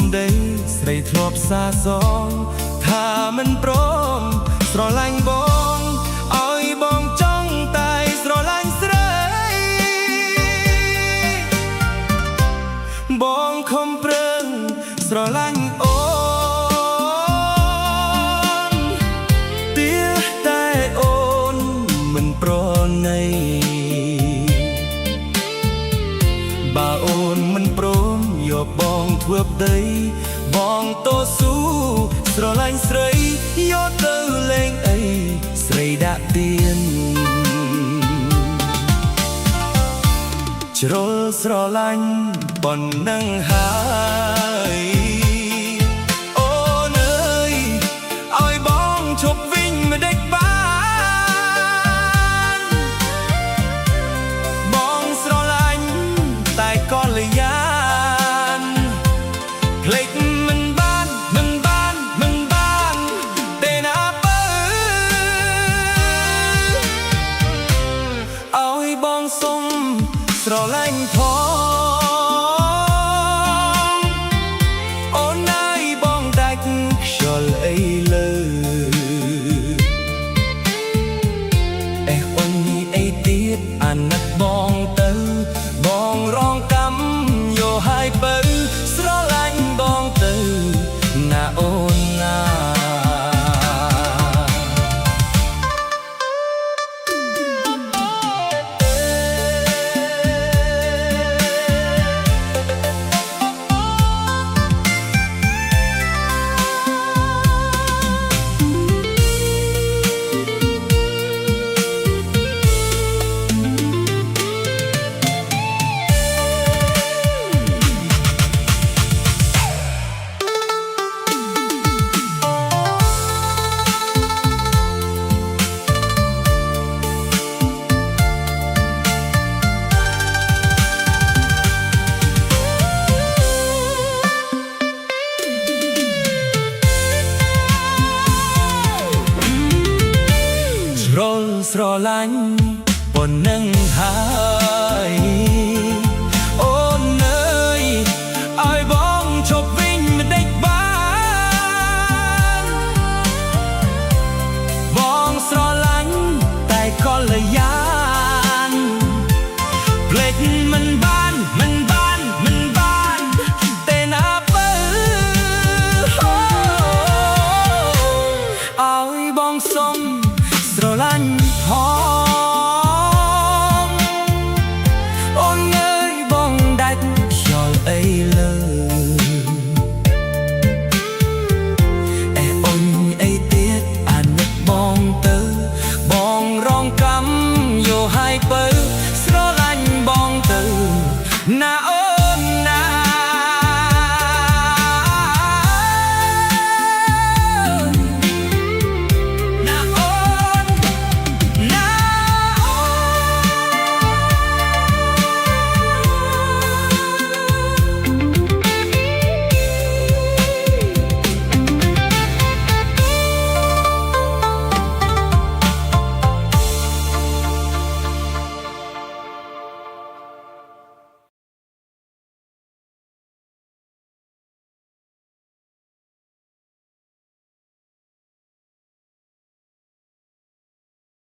มដីស្រីធ្លាប់សាសងថាមិនព្រមស្រឡាញ់បងឲ្យបងចង់តែស្រឡាញ់ស្រីបងខំប្រឹងស្រឡាញ់អូនទៀតែអូនមិនប្រណីបើអូនមិនព្រមយកបងធ្វើប្តីបងតស៊ូស្រឡាញ់ស្រីយកទៅលេងអីស្រីដាក់ទៀនជ្រុលស្រឡាញ់ប៉ុណ្ណឹងហើយអូនអើយឲ្យបងឈប់វិញមិនដេចបានបងស្រឡាញ់តែក៏លយ៉ានភ្លេចមិនបានទេណាបើឲ្យបងសុំស្រឡាញ់ផងអូនអើយបងដាច់ខ្យល់អីលើអេអូននេះអីទៀតអាណិតបងទៅបងរងកម្មយកហើយបើស្រឡាញ់បងទៅណាអូនណាស្រឡាញ់ប៉ុណ្ណឹងហើយអូនអើយឲ្យបងឈប់វិញមិនដេចបានបងស្រឡាញ់តែក៏លយ៉ានភ្លេចមិនបានទេណាបើឲ្យបងសុំស្រឡាញ់អូនអើយបងដាច់ខ្យល់អីលើអេអូនអីទៀតអាណិតបងទៅ